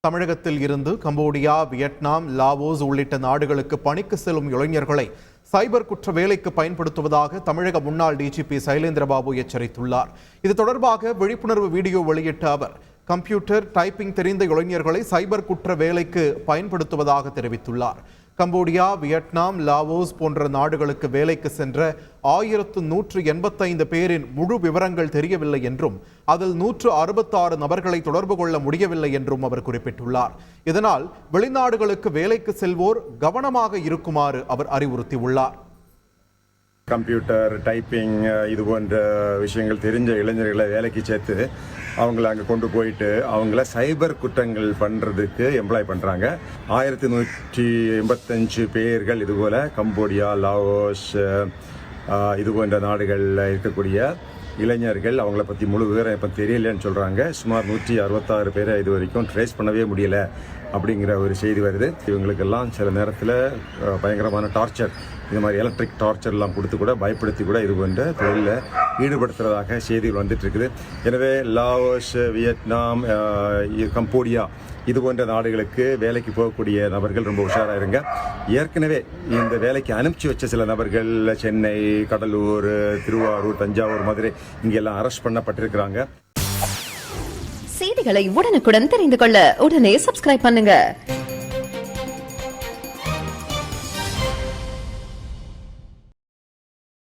தமிழகத்தில் இருந்து Cambodia, Vietnam, Laos உள்ளிட்ட நாடுகளுக்கு பணிக்கு செல்லும் இளைஞர்களை சைபர் குற்ற வேலைக்கு பயன்படுத்துவதாக தமிழக முன்னாள் டிஜிபி சைலேந்திரபாபு எச்சரித்துள்ளார். இது தொடர்பாக விழிப்புணர்வு வீடியோ வெளியிட்ட அவர், கம்ப்யூட்டர் டைப்பிங் தெரிந்த இளைஞர்களை சைபர் குற்ற வேலைக்கு பயன்படுத்துவதாக தெரிவித்துள்ளார். கம்போடியா, வியட்நாம், லாவோஸ் போன்ற நாடுகளுக்கு வேலைக்கு சென்ற 1185 பேரின் முழு விவரங்கள் தெரியவில்லை என்றும் அதில் 166 நபர்களை தொடர்பு கொள்ள முடியவில்லை என்றும் அவர் குறிப்பிட்டுள்ளார். இதனால் வெளிநாடுகளுக்கு வேலைக்கு செல்வோர் கவனமாக இருக்குமாறு அவர் அறிவுறுத்தியுள்ளார். கம்ப்யூட்டர் டைப்பிங் இது போன்ற விஷயங்கள் தெரிஞ்ச இளைஞர்களை வேலைக்கு சேர்த்து அவங்கள அங்கே கொண்டு போயிட்டு அவங்கள சைபர் குற்றங்கள் பண்ணுறதுக்கு எம்ப்ளாய் பண்ணுறாங்க. 1185 பேர்கள் இதுபோல் கம்போடியா, லாவோஸ் இது போன்ற நாடுகளில் இருக்கக்கூடிய இளைஞர்கள் அவங்கள பற்றி முழு விவரம் இப்போ தெரியலன்னு சொல்கிறாங்க. சுமார் 166 பேரை இது வரைக்கும் ட்ரேஸ் பண்ணவே முடியலை அப்படிங்கிற ஒரு செய்தி வருது. இவங்களுக்கெல்லாம் சில நேரத்தில் பயங்கரமான டார்ச்சர், இந்த மாதிரி எலக்ட்ரிக் டார்ச்சர்லாம் கொடுத்து கூட பயப்படுத்தி கூட இது போன்ற தொழிலில் ஈடுபடுத்துறதாக செய்திகள் வந்துட்டு இருக்குது. எனவே லாவோஸ், வியட்நாம், கம்போடியா இது போன்ற நாடுகளுக்கு வேலைக்கு போகக்கூடிய நபர்கள் ரொம்ப உஷாராக இருங்க. ஏற்கனவே இந்த வேலைக்கு அனுப்பிச்சு வச்ச சில நபர்கள் சென்னை, கடலூர், திருவாரூர், தஞ்சாவூர், மதுரை இங்கெல்லாம் அரெஸ்ட் பண்ணப்பட்டிருக்கிறாங்க. செய்திகளை உடனுக்குடன் தெரிந்து கொள்ள உடனே சப்ஸ்கிரைப் பண்ணுங்க.